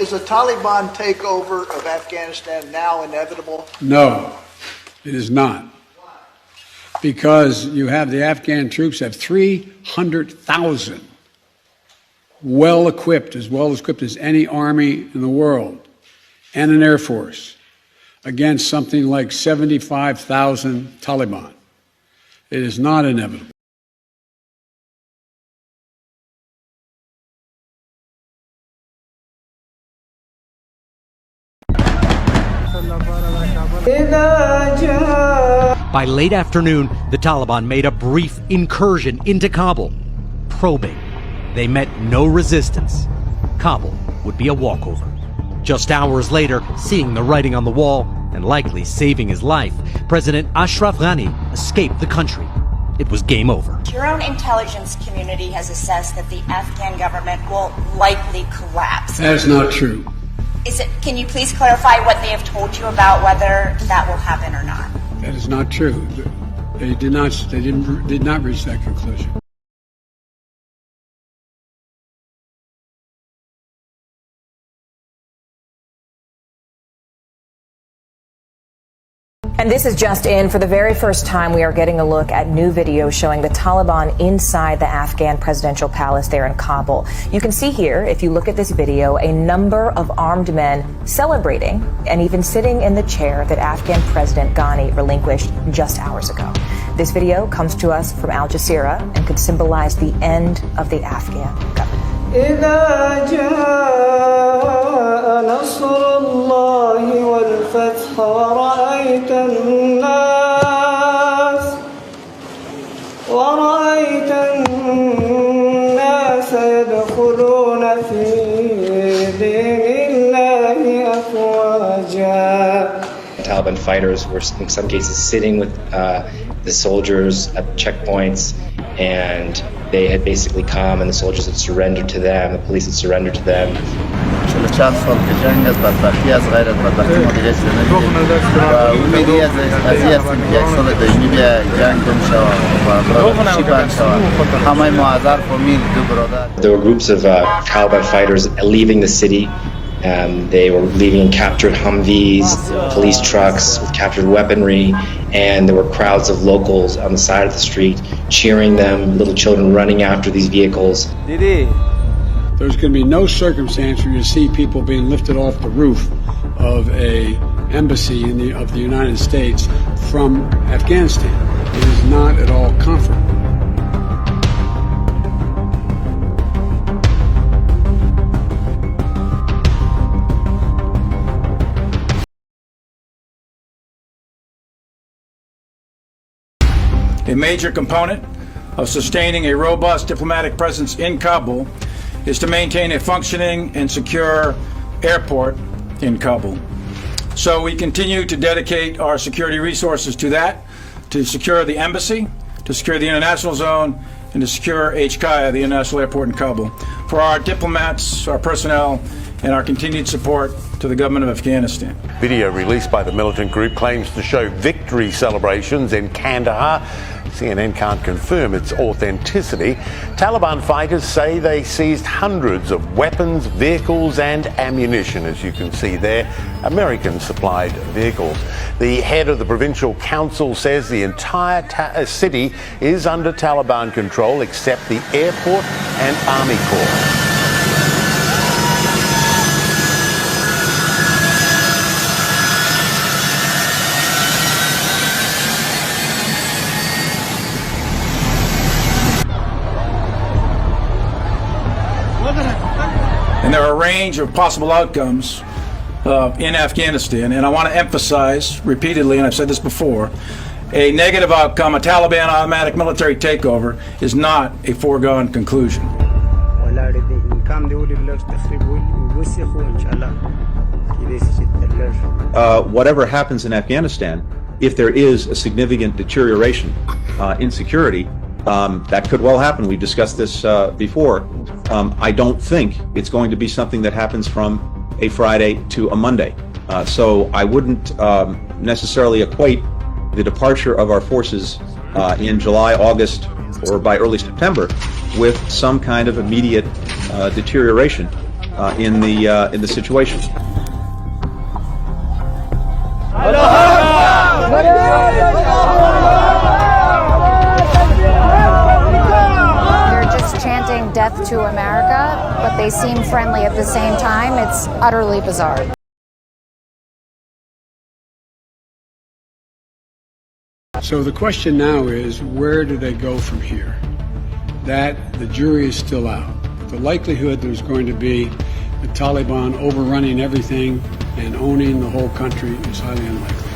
Is a Taliban takeover of Afghanistan now inevitable? No, it is not. Because you have the Afghan troops have 300,000 well-equipped as any army in the world, and an air force against something like 75,000 Taliban. It is not inevitable. By late afternoon, the Taliban made a brief incursion into Kabul, probing. They met no resistance. Kabul would be a walkover. Just hours later, seeing the writing on the wall and likely saving his life, President Ashraf Ghani escaped the country. It was game over. Your own intelligence community has assessed that the Afghan government will likely collapse. That is not true. Can you please clarify what they have told you about whether that will happen or not? That is not true. They did not reach that conclusion. And this is just in. For the very first time, we are getting a look at new video showing the Taliban inside the Afghan presidential palace there in Kabul. You can see here, if you look at this video, a number of armed men celebrating and even sitting in the chair that Afghan President Ghani relinquished just hours ago. This video comes to us from Al Jazeera and could symbolize the end of the Afghan government. إذا جاء نصر الله والفتح ورأيت الناس يدخلون في دين الله أفواجا. Taliban fighters were in some cases sitting with the soldiers at checkpoints, and they had basically come and the soldiers had surrendered to them, the police had surrendered to them. There were groups of Taliban fighters leaving the city. They were leaving in captured Humvees, police trucks with captured weaponry, and there were crowds of locals on the side of the street cheering them, little children running after these vehicles. There's going to be no circumstance where you see people being lifted off the roof of an embassy of the United States from Afghanistan. It is not at all comfortable. A major component of sustaining a robust diplomatic presence in Kabul is to maintain a functioning and secure airport in Kabul. So we continue to dedicate our security resources to that, to secure the embassy, to secure the international zone, and to secure HKIA, the international airport in Kabul, for our diplomats, our personnel, and our continued support to the government of Afghanistan. Video released by the militant group claims to show victory celebrations in Kandahar. CNN can't confirm its authenticity. Taliban fighters say they seized hundreds of weapons, vehicles and ammunition, as you can see there, American-supplied vehicles. The head of the provincial council says the entire city is under Taliban control except the airport and army corps. And there are a range of possible outcomes in Afghanistan, and I want to emphasize repeatedly, and I've said this before, a negative outcome, a Taliban automatic military takeover, is not a foregone conclusion. Whatever happens in Afghanistan, if there is a significant deterioration in security, that could well happen. We've discussed this before. I don't think it's going to be something that happens from a Friday to a Monday. So I wouldn't necessarily equate the departure of our forces in July, August, or by early September with some kind of immediate deterioration in the situation. They're just chanting death to America, but they seem friendly at the same time. It's utterly bizarre. So the question now is, where do they go from here? That the jury is still out. The likelihood there's going to be the Taliban overrunning everything and owning the whole country is highly unlikely.